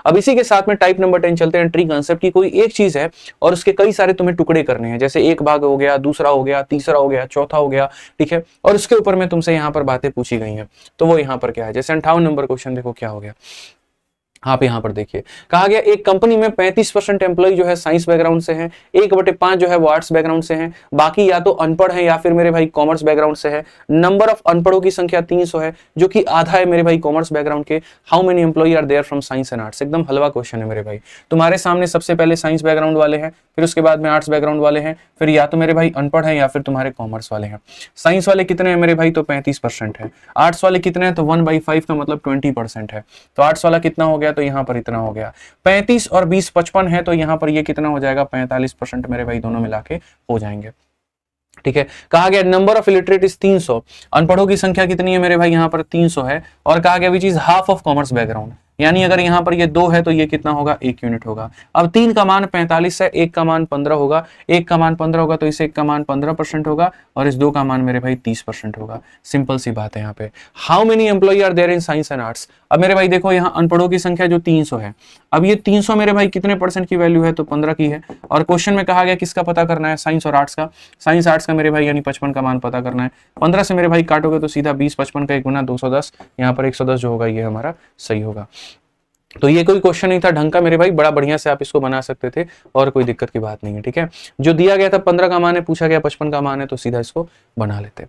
अब इसी के साथ में टाइप नंबर 10 चलते हैं, ट्री कंसेप्ट की। कोई एक चीज है और उसके कई सारे तुम्हें टुकड़े करने हैं, जैसे एक भाग हो गया, दूसरा हो गया, तीसरा हो गया, चौथा हो गया, ठीक है, और उसके ऊपर में तुमसे यहाँ पर बातें पूछी गई हैं। तो वो यहाँ पर क्या है, जैसे 58 नंबर क्वेश्चन देखो क्या हो गया। आप यहां पर देखिए, कहा गया एक कंपनी में 35% एम्प्लॉय जो है साइंस बैकग्राउंड से हैं, 1/5 जो है वो आर्ट्स बैकग्राउंड से हैं, बाकी या तो अनपढ़ है या फिर मेरे भाई कॉमर्स बैकग्राउंड से है। नंबर ऑफ अनपढ़ों की संख्या 300 है, जो कि आधा है मेरे भाई कॉमर्स बैकग्राउंड के। How many employ are there from science and arts. एकदम हलवा क्वेश्चन है मेरे भाई। तुम्हारे सामने सबसे पहले साइंस बैकग्राउंड वाले हैं, फिर उसके बाद में आर्ट्स बैकग्राउंड वाले हैं, फिर या तो मेरे भाई अनपढ़ है या फिर तुम्हारे कॉमर्स वाले हैं। साइंस वाले कितने हैं मेरे भाई, तो 35% है। आर्ट्स वाले कितने हैं, तो 1/5 का मतलब 20% है। तो आर्ट्स वाला कितना हो गया, तो यहाँ पर इतना हो गया। 35 और 20 55 है, तो यहां पर ये कितना हो जाएगा, 45% मेरे भाई दोनों मिला के हो जाएंगे। ठीक है, कहा गया नंबर ऑफ इलिटरेट इज 300, अनपढ़ों की संख्या कितनी है मेरे भाई, यहां पर 300 है। और कहा गया which is half of commerce background, यानी अगर यहां पर ये 2 है तो ये कितना होगा, 1 यूनिट होगा। अब 3 का मान 45 है, 1 का मान 15 होगा, 1 का मान 15 होगा तो इस 1 का मान 15% होगा और इस 2 का मान मेरे भाई 30% होगा। सिंपल सी बात है यहाँ पे। How many employ are there in science and arts. अब मेरे भाई देखो यहाँ अनपढ़ों की संख्या जो 300 है, अब ये 300 मेरे भाई कितने परसेंट की वैल्यू है, तो 15 की है। और क्वेश्चन में कहा गया किसका पता करना है, साइंस और आर्ट्स का। साइंस आर्ट्स का मेरे भाई यानी 55 का मान पता करना है। 15 से मेरे भाई काटोगे तो सीधा 20, 55 का 1 गुना 210, यहाँ पर 110 जो होगा ये हमारा सही होगा। तो ये कोई क्वेश्चन नहीं था ढंग का मेरे भाई, बड़ा बढ़िया से आप इसको बना सकते थे और कोई दिक्कत की बात नहीं है। ठीक है, जो दिया गया था 15 का मान है, पूछा गया 55 का मान है, तो सीधा इसको बना लेते।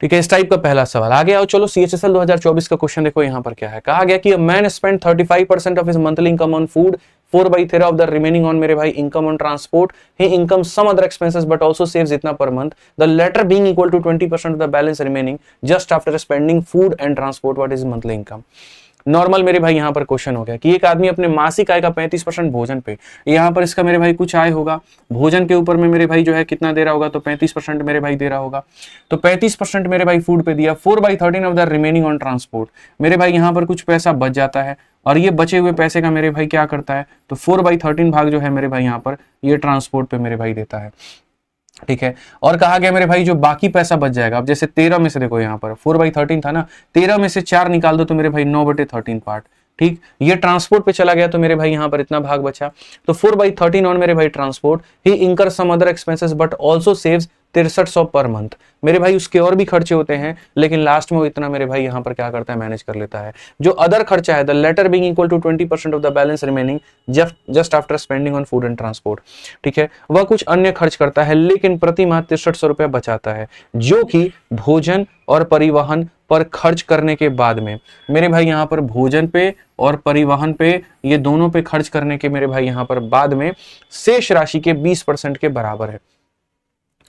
ठीक है, इस टाइप का पहला सवाल आ गया। और चलो CHSL 2024 का क्वेश्चन देखो यहाँ पर क्या है। कहा गया कि man spend 35% of his monthly income on food, 4/3 of the remaining on मेरे भाई income on transport, he income some other expenses but also saves इतना per month, the latter being equal to 20% of the balance remaining just after spending food and transport, what is monthly income. Normal मेरे भाई यहाँ पर question हो गया कि एक आदमी अपने मासिक आय का 35% भोजन पे, यहाँ पर इसका मेरे भाई कुछ आय होगा, भोजन के ऊपर में मेरे भाई जो है कितना दे रहा होगा, तो 35% मेरे भाई दे रहा होगा। तो 35% मेरे भाई फूड पे दिया, 4/13 of the remaining on transport, मेरे भाई यहाँ पर कुछ पैसा बच जाता है और ये बचे हुए पैसे का मेरे भाई क्या करता है, तो 4/13 भाग जो है मेरे भाई यहाँ पर ये ट्रांसपोर्ट पे मेरे भाई देता है। ठीक है, और कहा गया मेरे भाई जो बाकी पैसा बच जाएगा, अब जैसे 13 में से देखो यहाँ पर 4/13 था ना, 13 में से 4 निकाल दो तो मेरे भाई 9/13 पार्ट। ठीक, ये ट्रांसपोर्ट पे चला गया तो मेरे भाई यहाँ पर इतना भाग बचा, तो 4/13 ऑन मेरे भाई transport, he incur some other expenses but also saves 6300 per month. मेरे भाई उसके और भी खर्चे होते हैं लेकिन लास्ट में वो इतना मेरे भाई यहाँ पर क्या करता है, मैनेज कर लेता है। जो अदर खर्चा है, the latter being equal to 20% of the balance remaining just after spending on food and transport. ठीक है, वह कुछ अन्य खर्च करता है लेकिन प्रति माह 6300 रुपया बचाता है, जो कि भोजन और परिवहन पर खर्च करने के बाद में मेरे भाई यहाँ पर भोजन पे और परिवहन पे, ये दोनों पे खर्च करने के मेरे भाई यहाँ पर बाद में शेष राशि के 20% के बराबर है।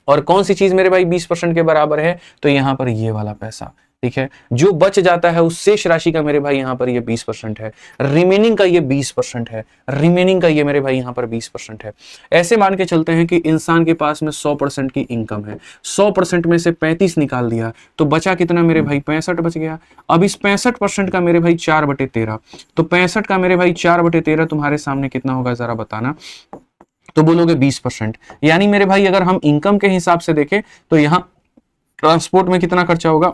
और कौन सी चीज मेरे भाई 20% के बराबर है, तो यहाँ पर ये वाला पैसा। ठीक है, जो बच जाता है उस शेष राशि का मेरे भाई यहाँ पर ये 20% है, रिमेनिंग का ये 20% है, रिमेनिंग का ये मेरे भाई यहाँ पर 20% है। ऐसे मान के चलते हैं कि इंसान के पास में 100% की इनकम है, 100% में से 35 निकाल दिया तो बचा कितना मेरे भाई, 65 बच गया। अब इस 65% का मेरे भाई 4/13, तो 65 का मेरे भाई 4/13 तुम्हारे सामने कितना होगा जरा बताना, तो बोलोगे 20%। यानी मेरे भाई अगर हम इनकम के हिसाब से देखें तो यहां ट्रांसपोर्ट में कितना खर्चा होगा,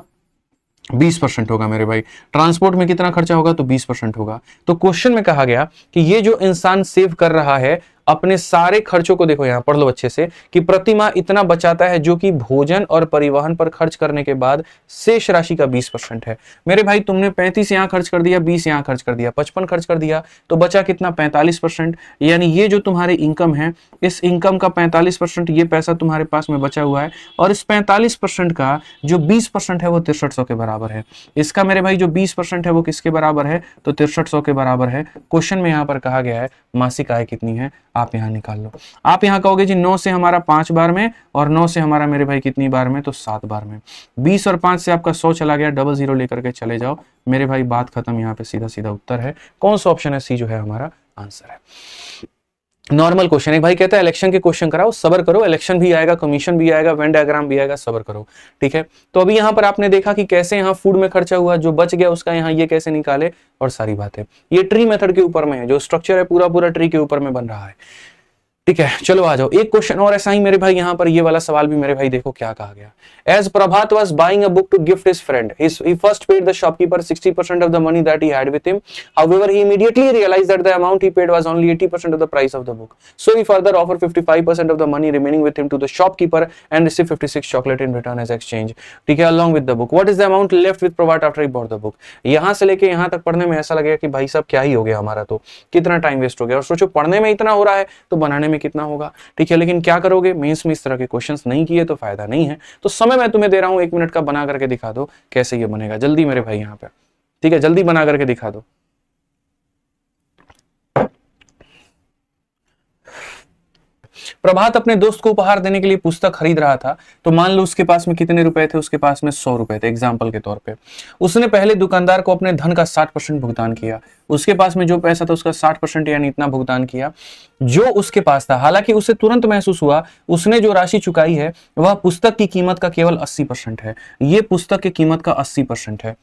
20% होगा मेरे भाई। ट्रांसपोर्ट में कितना खर्चा होगा, तो 20% होगा। तो क्वेश्चन में कहा गया कि ये जो इंसान सेव कर रहा है अपने सारे खर्चों को, देखो यहां पढ़ लो अच्छे से, कि प्रति माह इतना बचाता है जो कि भोजन और परिवहन पर खर्च करने के बाद शेष राशि का 20% है। मेरे भाई तुमने 35 यहां खर्च कर दिया, 20 यहां खर्च कर दिया, 55 खर्च कर दिया, तो बचा कितना, 45%। यानी ये जो तुम्हारी इनकम है, इस इनकम का 45% ये पैसा तुम्हारे पास में बचा हुआ है, और इस 45% का जो 20% है वो 6300 के बराबर है। इसका मेरे भाई जो 20% है वो किसके बराबर है, तो 6300 के बराबर है। क्वेश्चन में यहाँ पर कहा गया है मासिक आय कितनी है, आप यहां निकाल लो। आप यहां कहोगे जी 9 से हमारा 5 बार में और 9 से हमारा मेरे भाई कितनी बार में, तो 7 बार में। 20 और 5 से आपका 100 चला गया, 00 लेकर के चले जाओ मेरे भाई, बात खत्म। यहाँ पे सीधा सीधा उत्तर है कौन सा ऑप्शन है, सी जो है हमारा आंसर है। नॉर्मल क्वेश्चन है भाई, कहता है इलेक्शन के क्वेश्चन कराओ, सबर करो, इलेक्शन भी आएगा, कमीशन भी आएगा, वेन डायग्राम भी आएगा, सबर करो। ठीक है, तो अभी यहाँ पर आपने देखा कि कैसे यहाँ फूड में खर्चा हुआ, जो बच गया उसका यहाँ ये कैसे निकाले, और सारी बातें ये ट्री मेथड के ऊपर में है, जो स्ट्रक्चर है पूरा पूरा ट्री के ऊपर में बन रहा है। ठीक है, चलो आ जाओ एक क्वेश्चन और ऐसा ही मेरे भाई, यहाँ पर ये वाला सवाल भी मेरे भाई देखो क्या कहा गया। As Prabhat was buying a book to gift his friend, he first paid the shopkeeper 60% of the money that he had with him, however he immediately realised that the amount he paid was only 80% of the price of the book, so he further offered 55% of the money remaining with him to the shopkeeper and received 56 chocolate in return as exchange. ठीक है, along with the book, what is the amount left with Prabhat after he bought the book. यहां से लेके यहां तक पढ़ने में ऐसा लगेगा कि भाई साहब क्या ही हो गया हमारा, तो कितना टाइम वेस्ट हो गया, और सोचो पढ़ने में इतना हो रहा है तो बनाने में कितना होगा। ठीक है, लेकिन क्या करोगे, मेंस में इस तरह के क्वेश्चंस नहीं किए तो फायदा नहीं है। तो समय मैं तुम्हें दे रहा हूं 1 मिनट का, बना करके दिखा दो कैसे ये बनेगा, जल्दी मेरे भाई यहाँ पे। ठीक है, जल्दी बना करके दिखा दो। प्रभात अपने दोस्त को उपहार देने के लिए पुस्तक खरीद रहा था, तो मान लो उसके पास में कितने रुपए थे, उसके पास में 100 रुपए थे एग्जाम्पल के तौर पे। उसने पहले दुकानदार को अपने धन का 60% भुगतान किया, उसके पास में जो पैसा था उसका 60% यानी इतना भुगतान किया जो उसके पास था। हालांकि उसे तुरंत महसूस हुआ उसने जो राशि चुकाई है वह पुस्तक की कीमत का केवल 80% है, ये पुस्तक की कीमत का 80% है।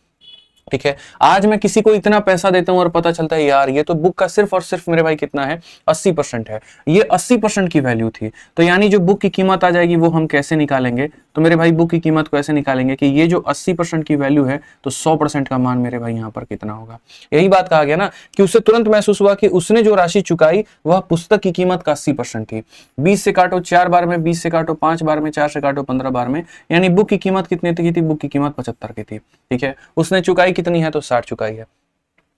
ठीक है, आज मैं किसी को इतना पैसा देता हूं और पता चलता है यार ये तो बुक का सिर्फ और सिर्फ मेरे भाई कितना है, 80% है, ये 80% की वैल्यू थी। तो यानी जो बुक की कीमत आ जाएगी वो हम कैसे निकालेंगे, तो मेरे भाई बुक की कीमत को ऐसे निकालेंगे कि ये जो 80% की वैल्यू है तो 100% का मान मेरे भाई यहाँ पर कितना होगा। यही बात कहा गया ना कि उसे तुरंत महसूस हुआ कि उसने जो राशि चुकाई वह पुस्तक की कीमत का 80% थी। 20 से काटो 4 बार में, 20 से काटो 5 बार में, 4 से काटो 15 बार में, यानी बुक की कीमत कितनी की थी, बुक की कीमत 75 की थी। ठीक है, उसने चुकाई कितनी है, तो 60 चुकाई है।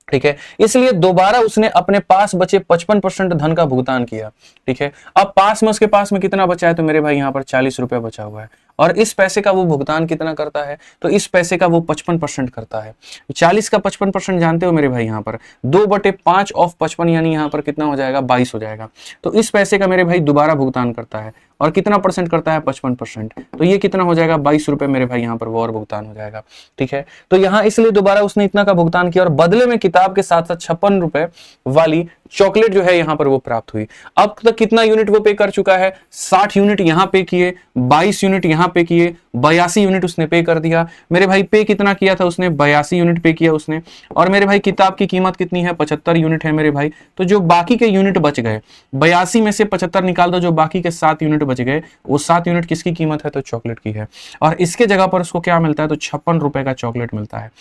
ठीक है, इसलिए दोबारा उसने अपने पास बचे 55% धन का भुगतान किया। ठीक है, अब पास में उसके पास में कितना बचा है, तो मेरे भाई यहाँ पर 40 रुपए बचा हुआ है, और इस पैसे का वो भुगतान कितना करता है, तो इस पैसे का वो 55% करता है। 40 का 55% जानते हो मेरे भाई, यहाँ पर 2/5 ऑफ 55 यानी यहाँ पर कितना हो जाएगा, 22 हो जाएगा। तो इस पैसे का मेरे भाई दोबारा भुगतान करता है, और कितना परसेंट करता है, 55%, तो ये कितना हो जाएगा, 22 रुपए मेरे भाई यहाँ पर वो और भुगतान हो जाएगा। ठीक है, तो यहाँ इसलिए दोबारा उसने इतना का भुगतान किया, और बदले में किताब के साथ साथ 56 रुपए वाली चॉकलेट जो है यहाँ पर वो प्राप्त हुई। अब तक कितना यूनिट वो पे कर चुका है, 60 यूनिट यहाँ पे किए, 22 यूनिट यहाँ पे किए, 82 यूनिट उसने पे कर दिया। मेरे भाई पे कितना किया था उसने, 82 यूनिट पे किया उसने, और मेरे भाई किताब की कीमत कितनी है, 75 यूनिट है मेरे भाई। तो जो बाकी के यूनिट बच गए, 82 में से 75 निकाल दो, जो बाकी के 7 यूनिट बच गए, वो 7 यूनिट किसकी कीमत है, तो चॉकलेट की है। और इसके जगह पर उसको क्या मिलता है, तो 56 रुपए का चॉकलेट मिलता है,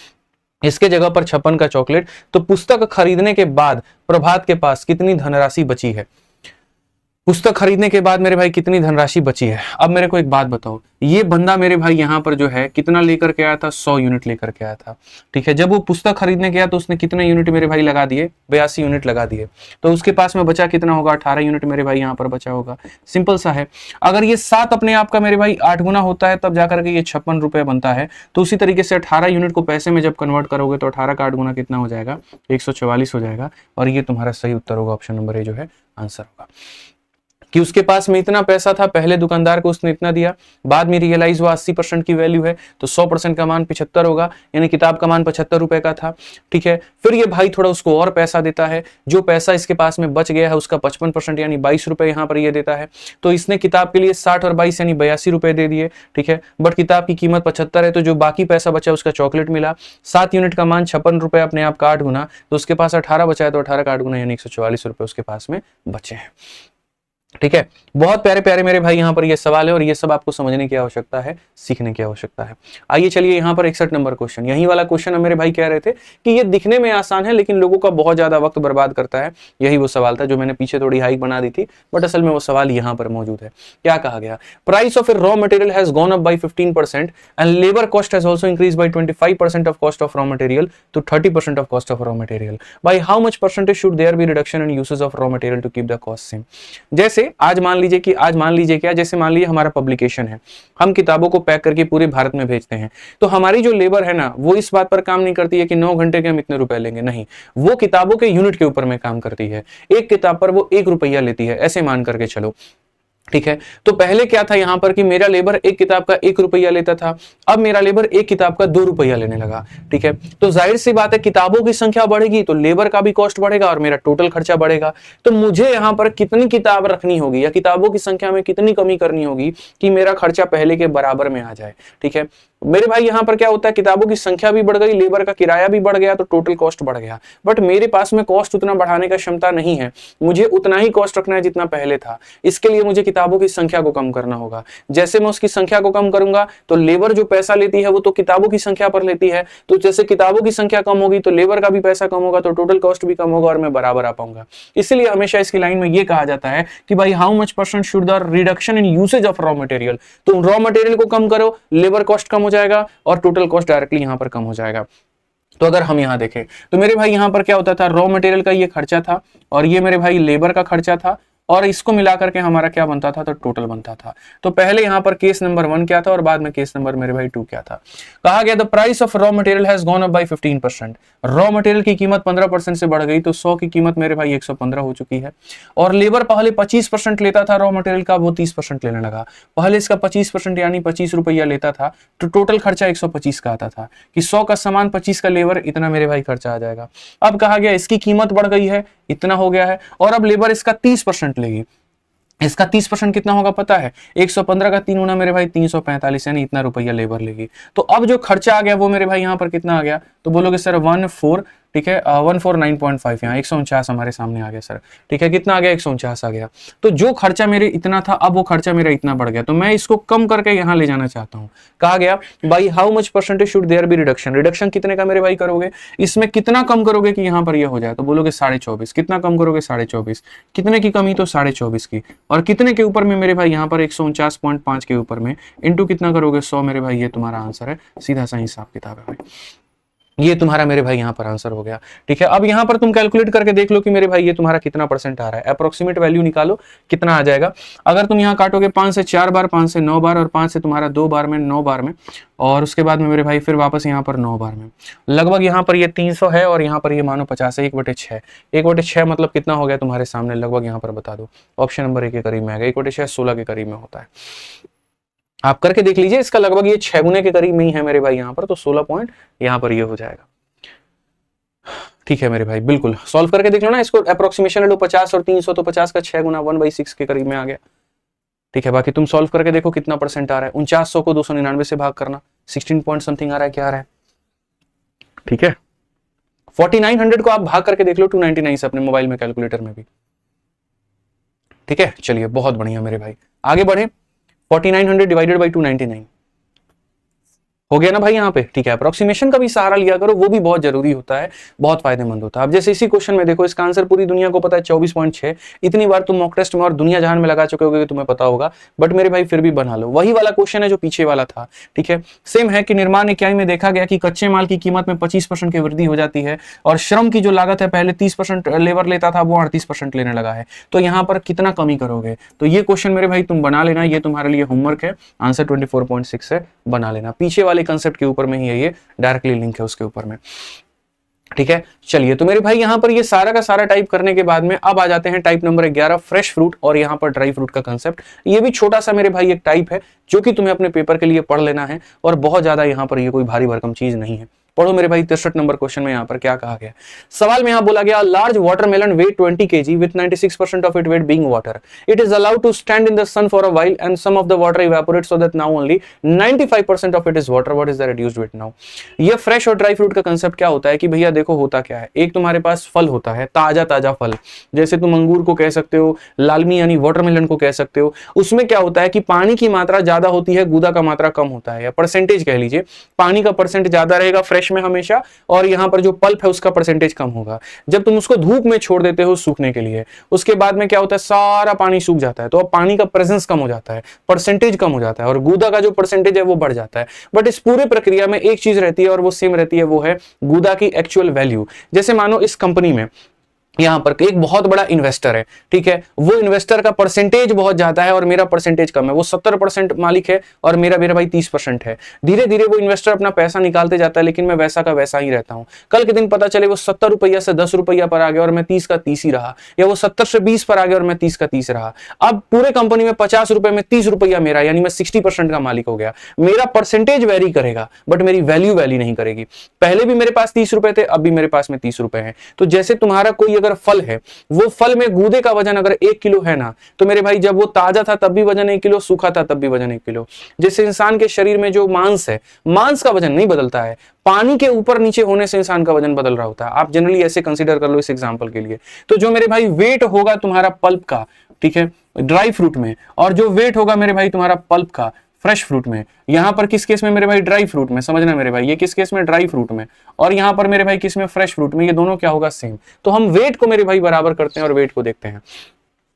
इसके जगह पर 56 का चॉकलेट। तो पुस्तक खरीदने के बाद प्रभात के पास कितनी धनराशि बची है, पुस्तक खरीदने के बाद मेरे भाई कितनी धनराशि बची है। अब मेरे को एक बात बताओ, ये बंदा मेरे भाई यहाँ पर जो है कितना लेकर के आया था, 100 यूनिट लेकर के आया था। ठीक है, जब वो पुस्तक खरीदने गया तो उसने कितने यूनिट मेरे भाई लगा दिए, 82 यूनिट लगा दिए, तो उसके पास में बचा कितना होगा, 18 यूनिट मेरे भाई यहाँ पर बचा होगा। सिंपल सा है। अगर ये 7 अपने आप का मेरे भाई 8 गुना होता है तब जाकर के ये 56 रुपए बनता है, तो उसी तरीके से 18 यूनिट को पैसे में जब कन्वर्ट करोगे तो 18 का 8 गुना कितना हो जाएगा, 144 हो जाएगा। और ये तुम्हारा सही उत्तर होगा, ऑप्शन नंबर ए जो है आंसर होगा। कि उसके पास में इतना पैसा था, पहले दुकानदार को उसने इतना दिया, बाद में रियलाइज हुआ 80% की वैल्यू है, तो 100% का मान 75 होगा, यानी किताब का मान 75 रुपए का था। ठीक है, फिर ये भाई थोड़ा उसको और पैसा देता है, जो पैसा इसके पास में बच गया है उसका 55% यानी 22 रुपए यहाँ पर ये देता है। तो इसने किताब के लिए 60 और 22 यानी 82 रुपए दे दिए। ठीक है, बट किताब की कीमत 75 है, तो जो बाकी पैसा बचा उसका चॉकलेट मिला। 7 यूनिट का मान 56 रुपए अपने आप का 8 गुना, तो उसके पास 18 बचा है, तो 18 का 8 गुना यानी 144 रुपए उसके पास में बचे हैं। ठीक है, बहुत प्यारे प्यारे मेरे भाई यहाँ पर ये सवाल है, और ये सब आपको समझने की आवश्यकता है, सीखने की आवश्यकता है। आइए चलिए यहाँ पर 61 नंबर क्वेश्चन, यही वाला क्वेश्चन मेरे भाई कह रहे थे कि ये दिखने में आसान है लेकिन लोगों का बहुत ज्यादा वक्त बर्बाद करता है। यही वो सवाल था जो मैंने पीछे थोड़ी हाइक बना दी थी, बट असल में वो सवाल यहाँ पर मौजूद है। क्या कहा गया, price of a raw material has gone up by 15% and labour cost has also increase by 25% of cost of raw material to 30% of cost of raw material. By how much percentage should there be reduction in usage of raw material to keep the cost same. जैसे आज मान लीजिए क्या, जैसे मान लीजिए हमारा publication है, हम किताबों को पैक करके पूरे भारत में भेजते हैं, तो हमारी जो लेबर है ना वो इस बात पर काम नहीं करती है कि 9 घंटे के हम इतने रुपए लेंगे, नहीं, वो किताबों के यूनिट के ऊपर में काम करती है। एक किताब पर वो 1 रुपया लेती है, ऐसे मान करके चलो। ठीक है। तो पहले क्या था यहां पर कि मेरा लेबर एक किताब का 1 रुपया लेता था, अब मेरा लेबर एक किताब का 2 रुपया लेने लगा। ठीक है, तो जाहिर सी बात है किताबों की संख्या बढ़ेगी तो लेबर का भी कॉस्ट बढ़ेगा और मेरा टोटल खर्चा बढ़ेगा। तो मुझे यहां पर कितनी किताब रखनी होगी या किताबों की संख्या में कितनी कमी करनी होगी कि मेरा खर्चा पहले के बराबर में आ जाए। ठीक है मेरे भाई, यहां पर क्या होता है, किताबों की संख्या भी बढ़ गई, लेबर का किराया भी बढ़ गया, तो टोटल कॉस्ट बढ़ गया। बट मेरे पास में कॉस्ट उतना बढ़ाने का क्षमता नहीं है, मुझे उतना ही कॉस्ट रखना है जितना पहले था। इसके लिए मुझे किताबों की संख्या को कम करना होगा। जैसे मैं उसकी संख्या को कम करूंगा तो लेबर जो पैसा लेती है वो तो किताबों की संख्या पर लेती है, तो जैसे किताबों की संख्या कम होगी तो लेबर का भी पैसा कम होगा, तो टोटल कॉस्ट भी कम होगा और मैं बराबर आ पाऊंगा। इसलिए हमेशा इसकी लाइन में ये कहा जाता है कि भाई how much percent should the reduction in usage of raw material. तो रॉ मटेरियल को कम करो, लेबर कॉस्ट कम हो जाएगा और टोटल कॉस्ट डायरेक्टली यहां पर कम हो जाएगा। तो अगर हम यहां देखें तो मेरे भाई यहां पर क्या होता था, रॉ मटेरियल का ये खर्चा था और ये मेरे भाई लेबर का खर्चा था और इसको मिलाकर के हमारा क्या बनता था, तो टोटल बनता था। तो पहले यहां पर केस नंबर 1 क्या था और बाद में केस नंबर मेरे भाई 2 क्या था। कहा गया the price of raw material has gone up by 15%। Raw material की कीमत 15% से बढ़ गई, तो 100 की कीमत मेरे भाई 115 हो चुकी है। और लेबर पहले 25% लेता था रॉ मटेरियल का, वो 30% लेने लगा। पहले इसका 25% यानी 25 रुपया लेता था, तो टोटल खर्चा 125 का आता था कि 100 का सामान 25 का लेबर, इतना मेरे भाई खर्चा आ जाएगा। अब कहा गया इसकी कीमत बढ़ गई है, इतना हो गया है, और अब लेबर इसका 30% लेगी। इसका 30% कितना होगा पता है, 115 का 3 गुना मेरे भाई 345, यानी इतना रुपया लेबर लेगी। तो अब जो खर्चा आ गया वो मेरे भाई यहां पर कितना आ गया, तो बोलोगे सर 14, ठीक है 149.5, यहाँ 149 हमारे सामने आ गया सर। ठीक है कितना आ गया, 149 आ गया। तो जो खर्चा मेरे इतना था, अब वो खर्चा मेरा इतना बढ़ गया, तो मैं इसको कम करके यहां ले जाना चाहता हूं। कहा गया by how much percentage should there be reduction. Reduction कितने का मेरे भाई करोगे, इसमें कितना कम करोगे कि यहां पर ये हो जाए, तो बोलोगे 24.5। कितना कम करोगे, 24.5। कितने की कमी, तो 24.5 की। और कितने के ऊपर में मेरे भाई यहां पर 149.5 के ऊपर में इंटू कितना करोगे, 100 मेरे भाई, ये तुम्हारा आंसर है। सीधा सा हिसाब किताब है भाई, ये तुम्हारा मेरे भाई यहां पर आंसर हो गया। ठीक है, अब यहां पर तुम कैलकुलेट करके देख लो कि मेरे भाई ये तुम्हारा कितना परसेंट आ रहा है, अप्रोक्सीमेट वैल्यू निकालो कितना आ जाएगा। अगर तुम यहां काटोगे 5 से 4 बार, 5 से 9 बार और 5 से तुम्हारा 2 बार में, 9 बार में, और उसके बाद में मेरे भाई फिर वापस यहां पर 9 बार में, लगभग यहां पर ये 300 है और यहां पर ये मानो 50 है। 1/6, 1/6 मतलब कितना हो गया तुम्हारे सामने, लगभग यहां पर बता दो, ऑप्शन नंबर 1 के करीब में आ गया। 1/6 16 के करीब में होता है, आप करके देख लीजिए। इसका लगभग ये 6 गुने के करीब में ही है मेरे भाई यहां पर, तो 16 पॉइंट यहां पर ये हो जाएगा। ठीक है मेरे भाई, बिल्कुल सॉल्व करके देख लो ना इसको, अप्रोक्सीमेशन लो 50 और 300, तो 50 का 6 गुना 1/6 के करीब में आ गया। ठीक है, बाकी तुम सॉल्व करके देखो कितना परसेंट आ रहा है। 4900 को 299 से भाग करना, 16 पॉइंट समथिंग आ रहा है, क्या आ रहा है। ठीक है, 4900 को आप भाग करके देख लो 299 से अपने मोबाइल में, कैलकुलेटर में भी। ठीक है, चलिए बहुत बढ़िया मेरे भाई, आगे बढ़े। 4900 डिवाइडेड बाई 299 हो गया ना भाई यहाँ पे। ठीक है, अप्रोक्सीमेशन का भी सहारा लिया करो, वो भी बहुत जरूरी होता है, बहुत फायदेमंद होता है। अब जैसे इसी क्वेश्चन में देखो, इसका आंसर पूरी दुनिया को पता है 24.6। इतनी बार तुम मॉक टेस्ट में और दुनिया जहान में लगा चुके होगे, तुम्हें पता होगा, बट मेरे भाई फिर भी बना लो। वही वाला क्वेश्चन है जो पीछे वाला था। ठीक है, सेम है कि निर्माण इकाई में देखा गया कि कच्चे माल की कीमत में 25% की वृद्धि हो जाती है और श्रम की जो लागत है, पहले 30% लेबर लेता था, वो 38% लेने लगा है। तो यहाँ पर कितना कमी करोगे, तो ये क्वेश्चन मेरे भाई तुम बना लेना, ये तुम्हारे लिए होमवर्क है। आंसर 24.6 है, बना लेना। पीछे वाले कंसेप्ट के ऊपर में ही है, ये डायरेक्टली लिंक है उसके ऊपर में। ठीक है, चलिए तो मेरे भाई यहां पर ये सारा का सारा टाइप करने के बाद में अब आ जाते हैं टाइप नंबर 11, फ्रेश फ्रूट और यहां पर ड्राई फ्रूट का कंसेप्ट। ये भी छोटा सा मेरे भाई एक टाइप है जो कि तुम्हें अपने पेपर के लिए पढ़ लेना है और बहुत ज्यादा यहां पर ये कोई भारी भरकम चीज नहीं है। पढ़ो मेरे भाई 63 नंबर क्वेश्चन में यहाँ पर क्या कहा गया। सवाल में यहाँ बोला गया, large watermelon weight 20 kg with 96% of it weight being water. It is allowed to stand in the sun for a while and some of the water evaporate so that now only 95% of it is water. What is the reduced weight now. ये fresh और dry fruit का concept क्या होता है कि भैया देखो होता क्या है, एक तुम्हारे पास फल होता है, ताजा ताजा फल, जैसे तुम अंगूर को कह सकते हो, लालमी यानी वाटरमेलन को कह सकते हो। उसमें क्या होता है कि पानी की मात्रा ज्यादा होती है, गूदा का मात्रा कम होता है, या परसेंटेज कह लीजिए, पानी का परसेंट ज्यादा रहेगा फ्रेश में हमेशा, और यहां पर जो पल्प है उसका परसेंटेज कम होगा। जब तुम उसको धूप में छोड़ देते हो सूखने के लिए, उसके बाद में क्या होता है, सारा पानी सूख जाता है, तो अब पानी का प्रेजेंस कम हो जाता है, परसेंटेज कम हो जाता है और गूदा का जो परसेंटेज है वो बढ़ जाता है। बट इस पूरे प्रक्रिया में एक चीज रहती है और वो सेम रहती है, वो है गूदा की एक्चुअल वैल्यू। जैसे मानो इस कंपनी में यहाँ पर एक बहुत बड़ा इन्वेस्टर है, ठीक है, वो इन्वेस्टर का परसेंटेज बहुत ज्यादा है और मेरा परसेंटेज कम है, वो 70% मालिक है और मेरा भाई 30% है। धीरे धीरे वो इन्वेस्टर अपना पैसा निकालते जाता है, लेकिन मैं वैसा का वैसा ही रहता हूं। कल के दिन पता चले वो 70 रुपया से 10 रुपया पर आ गया और मैं 30 का 30 ही रहा, या वो 70 से 20 पर आ गया और मैं 30 का 30 रहा। अब पूरे कंपनी में 50 रुपए में 30 रुपया मेरा, यानी मैं 60% का मालिक हो गया। मेरा परसेंटेज वेरी करेगा बट मेरी वैल्यू वैली नहीं करेगी। पहले भी मेरे पास 30 रुपए थे, अब भी मेरे पास में 30 रुपए हैं। तो जैसे तुम्हारा कोई अगर फल है, वो फल में गूदे का वजन अगर 1 किलो है ना, तो मेरे भाई जब वो ताजा था तब भी वजन 1 किलो, सूखा था तब भी वजन 1 किलो। जैसे इंसान के शरीर में जो मांस है, मांस का वजन नहीं बदलता है, पानी के ऊपर नीचे होने से इंसान का वजन बदल रहा होता है। आप जनरली ऐसे कंसीडर कर लो इस एग्जांपल के लिए। तो जो मेरे भाई वेट होगा तुम्हारा पल्प का, ठीक है, ड्राई फ्रूट में, और जो वेट होगा मेरे भाई तुम्हारा पल्प का फ्रेश फ्रूट में, यहां पर किस केस में मेरे भाई ड्राई फ्रूट में, समझना मेरे भाई, ये किस केस में ड्राई फ्रूट में, और यहां पर मेरे भाई किस में फ्रेश फ्रूट में, ये दोनों क्या होगा सेम। तो हम वेट को मेरे भाई बराबर करते हैं और वेट को देखते हैं।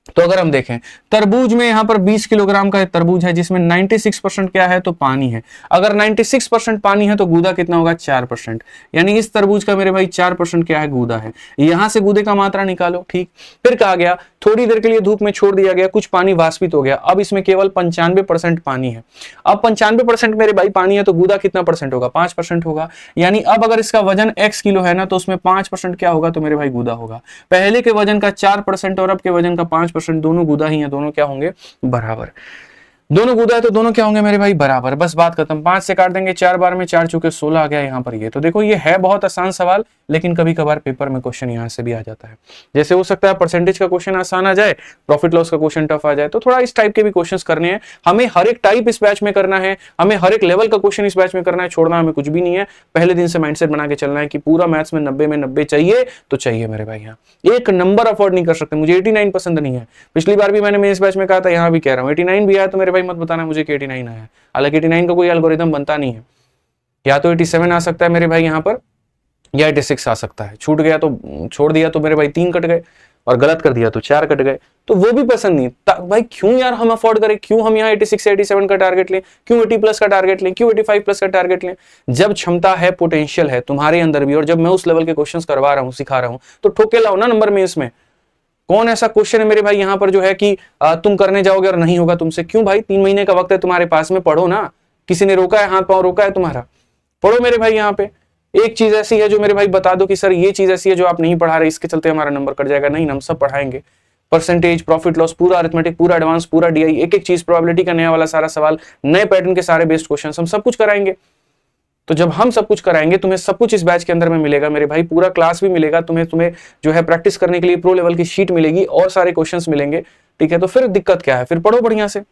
तो अगर हम देखें तरबूज में, यहां पर 20 किलोग्राम का तरबूज है जिसमें 96% क्या है, तो पानी है। अगर 96% पानी है तो गूदा कितना होगा, 4%, यानी इस तरबूज का मेरे भाई 4% क्या है, गूदा है। यहां से गूदे का मात्रा निकालो, ठीक। फिर कहा गया थोड़ी देर के लिए धूप में छोड़ दिया गया, कुछ पानी वाष्पित हो गया, अब इसमें केवल 95% पानी है। अब 95% मेरे भाई पानी है तो गूदा कितना परसेंट होगा, 5% होगा। यानी अब अगर इसका वजन x किलो है ना, तो उसमें 5% क्या होगा, तो मेरे भाई गूदा होगा। पहले के वजन का 4% और अब के वजन का 5%, दोनों गूदा ही है, दोनों क्या होंगे, बराबर। दोनों गूदा है तो दोनों क्या होंगे मेरे भाई, बराबर। बस बात खत्म। 5 से काट देंगे, 4 बार में 4 चुके 16 आ गया यहाँ पर। ये तो देखो ये है बहुत आसान सवाल, लेकिन कभी कभार पेपर में क्वेश्चन यहाँ से भी आ जाता है। जैसे हो सकता है परसेंटेज का क्वेश्चन आसान आ जाए, प्रॉफिट लॉस का क्वेश्चन टफ आ जाए, तो थोड़ा इस टाइप के भी क्वेश्चंस करने हैं। हमें हर एक टाइप इस बैच में करना है, हमें हर एक लेवल का क्वेश्चन इस बैच में करना है, छोड़ना हमें कुछ भी नहीं है। पहले दिन से माइंडसेट बना के चलना है कि पूरा मैथ्स में 90 में 90 चाहिए तो चाहिए मेरे भाई। यहाँ एक नंबर अफोर्ड नहीं कर सकते, मुझे 89 पसंद नहीं है। पिछली बार भी मैंने इस बैच में कहा था, यहाँ भी कह रहा हूँ 89 भी आया तो मेरे भाई मत बताना मुझे 89 आया। हालांकि 89 का कोई एल्गोरिथम बनता नहीं है, या तो 87 आ सकता है मेरे भाई यहाँ पर, या 86 आ सकता है। छूट गया तो छोड़ दिया तो मेरे भाई 3 कट गए, और गलत कर दिया तो 4 कट गए, तो वो भी पसंद नहीं। भाई क्यों यार हम अफोर्ड करें, क्यों हम यहाँ 86 87 का टारगेट लें, क्यों 80 प्लस का टारगेट लें, क्यों 85 प्लस का टारगेट लें। जब क्षमता है, पोटेंशियल है तुम्हारे अंदर भी, और जब मैं उस लेवल के क्वेश्चंस करवा रहा हूँ, सिखा रहा हूँ, तो ठोके लाओ ना नंबर में। इसमें कौन ऐसा क्वेश्चन है मेरे भाई यहाँ पर जो है कि तुम करने जाओगे और नहीं होगा तुमसे? क्यों भाई, 3 महीने का वक्त है तुम्हारे पास में, पढ़ो ना। किसी ने रोका है, हाथ पांव रोका है तुम्हारा? पढ़ो मेरे भाई। यहाँ पे एक चीज ऐसी है जो मेरे भाई बता दो कि सर ये चीज ऐसी है जो आप नहीं पढ़ा रहे, इसके चलते हमारा नंबर कट जाएगा। नहीं, हम सब पढ़ाएंगे। परसेंटेज, प्रॉफिट लॉस, पूरा अरिथमेटिक, पूरा एडवांस, पूरा डीआई, एक एक चीज, प्रोबेबिलिटी का नया वाला सारा सवाल, नए पैटर्न के सारे बेस्ड क्वेश्चन, हम सब कुछ कराएंगे। तो जब हम सब कुछ कराएंगे, तुम्हें सब कुछ इस बैच के अंदर में मिलेगा मेरे भाई। पूरा क्लास भी मिलेगा तुम्हें जो है प्रैक्टिस करने के लिए प्रो लेवल की शीट मिलेगी और सारे क्वेश्चंस मिलेंगे, ठीक है। तो फिर दिक्कत क्या है, फिर पढ़ो बढ़िया से,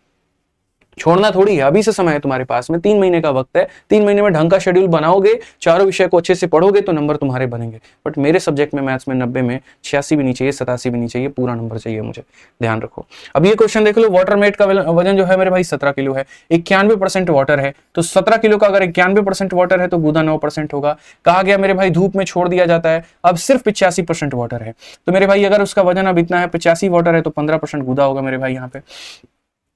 छोड़ना थोड़ी है। अभी से समय है तुम्हारे पास में, 3 महीने का वक्त है। 3 महीने में ढंग का शेड्यूल बनाओगे, चारों विषय को अच्छे से पढ़ोगे तो नंबर तुम्हारे बनेंगे। बट मेरे सब्जेक्ट में मैथ्स में 90 में 86 भी नहीं चाहिए, 87 भी नहीं चाहिए, पूरा नंबर चाहिए मुझे, ध्यान रखो। अब ये क्वेश्चन देख लो, वाटर मेट का वजन जो है मेरे भाई 17 किलो है, 91% वाटर है। तो 17 किलो का अगर 91% वाटर है तो गूदा 9% होगा। कहा गया मेरे भाई धूप में छोड़ दिया जाता है, अब सिर्फ 85% वाटर है। तो मेरे भाई अगर उसका वजन अब इतना है, 85 वाटर है, तो 15% गूदा होगा मेरे भाई यहाँ पे।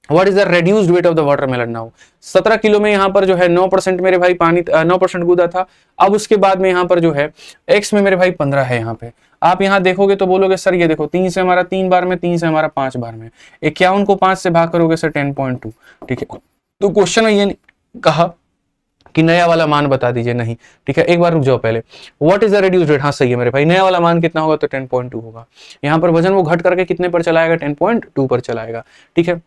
What is the reduced weight of the watermelon now? 17 kilo में यहाँ पर जो है 9% मेरे भाई पानी, 9% गूदा था। अब उसके बाद में यहाँ पर जो है x में मेरे भाई 15 है। यहाँ पे आप यहाँ देखोगे तो बोलोगे सर ये देखो 3 से हमारा 3 बार में, 3 से हमारा 5 बार में, 51 को 5 से भाग करोगे सर 10.2, ठीक है। तो क्वेश्चन में ये कहा कि नया वाला मान बता दीजिए, नहीं, ठीक है। एक बार रुक जाओ पहले, what is the reduced rate? हाँ सही है मेरे भाई, नया वाला मान कितना होगा, तो 10.2 होगा। यहाँ पर वजन वो घट करके कितने पर चलाएगा, 10.2 पर चलाएगा, ठीक है।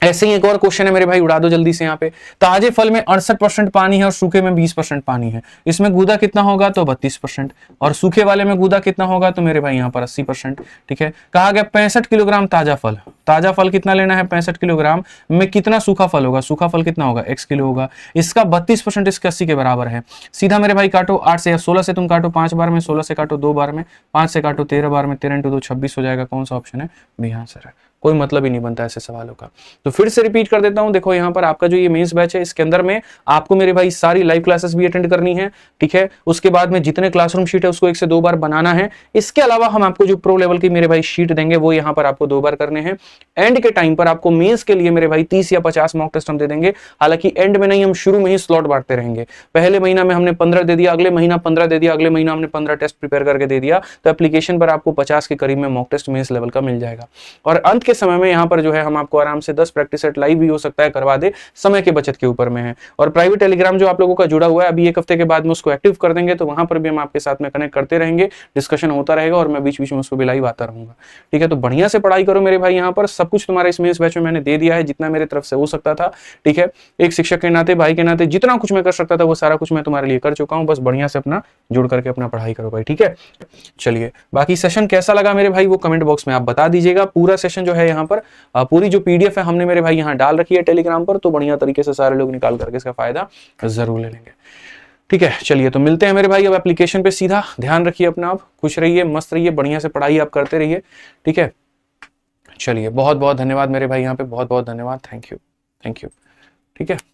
ऐसे ही एक और क्वेश्चन है मेरे भाई, उड़ा दो जल्दी से। यहाँ पे ताजे फल में 68% पानी है और सूखे में 20% पानी है, इसमें गूदा कितना होगा, तो 32%, और सूखे वाले में गूदा कितना होगा, तो मेरे भाई यहाँ पर 80%, ठीक है। कहा गया 65 किलोग्राम ताजा फल, ताजा फल कितना लेना है, 65 किलोग्राम में कितना सूखा फल होगा, सूखा फल कितना होगा, x किलो होगा। इसका 32% इसके 80 के बराबर है। सीधा मेरे भाई काटो, 8 से या 16 से तुम काटो 5 बार में, 16 से काटो 2 बार में, 5 से काटो 13 बार में, 13 × 2 26 हो जाएगा। कौन सा ऑप्शन है, भी आंसर है। कोई मतलब ही नहीं बनता ऐसे सवालों का। तो फिर से रिपीट कर देता हूं, देखो यहाँ पर आपका जो ये मेंस बैच है, इसके अंदर में आपको मेरे भाई सारी लाइव क्लासेस भी अटेंड करनी है, ठीक है। उसके बाद में जितने क्लासरूम शीट है उसको 1 से 2 बार बनाना है। इसके अलावा हम आपको जो प्रो लेवल की मेरे भाई शीट देंगे वो यहाँ पर आपको 2 बार करने हैं। एंड के टाइम पर आपको मेंस के लिए मेरे भाई 30 या 50 मॉक टेस्ट हम दे देंगे। हालांकि एंड में नहीं, हम शुरू में ही स्लॉट बांटते रहेंगे। पहले महीना में हमने 15 दे दिया, अगले महीना 15 दे दिया, अगले महीना हमने 15 टेस्ट प्रिपेयर करके दे दिया, तो एप्लीकेशन पर आपको 50 के करीब में मॉक टेस्ट मेंस लेवल का मिल जाएगा। और अंत के समय में यहाँ पर जो है हम आपको आराम से 10 प्रैक्टिस सेट लाइव भी हो सकता है करवा दे, समय के बचत के ऊपर में है। और प्राइवेट टेलीग्राम जो आप लोगों का जुड़ा हुआ है, अभी 1 हफ्ते के बाद में उसको एक्टिव कर देंगे, तो वहां पर भी हम आपके साथ में कनेक्ट करते रहेंगे, डिस्कशन होता रहेगा और मैं बीच बीच में उसको भी लाइव आता रहूंगा। ठीक है, तो बढ़िया से पढ़ाई करो मेरे भाई। यहाँ पर सब कुछ तुम्हारे इस मेंस बैच में मैंने दे दिया है, जितना मेरे तरफ से हो सकता था। ठीक है, एक शिक्षक के नाते, भाई के नाते जितना कुछ मैं कर सकता था वो सारा कुछ मैं तुम्हारे लिए कर चुका हूं। बस बढ़िया से अपना जुड़ करके अपना पढ़ाई करो भाई। ठीक है, चलिए, बाकी सेशन कैसा लगा मेरे भाई वो कमेंट बॉक्स में आप बता दीजिएगा। पूरा सेशन जो है यहाँ पर पूरी जो पीडीएफ है हमने मेरे भाई यहाँ डाल रखी है टेलीग्राम पर, तो बढ़िया तरीके से सारे लोग निकाल करके इसका फायदा जरूर ले लेंगे। ठीक है, चलिए तो मिलते हैं मेरे भाई अब एप्लीकेशन पे सीधा। ध्यान रखिए अपना, आप खुश रहिए, मस्त रहिए, बढ़िया से पढ़ाई आप करते रहिए। ठीक है, चलिए बहुत बहुत धन्यवाद मेरे भाई, यहाँ पे बहुत बहुत धन्यवाद। Thank you, thank you. ठीक है।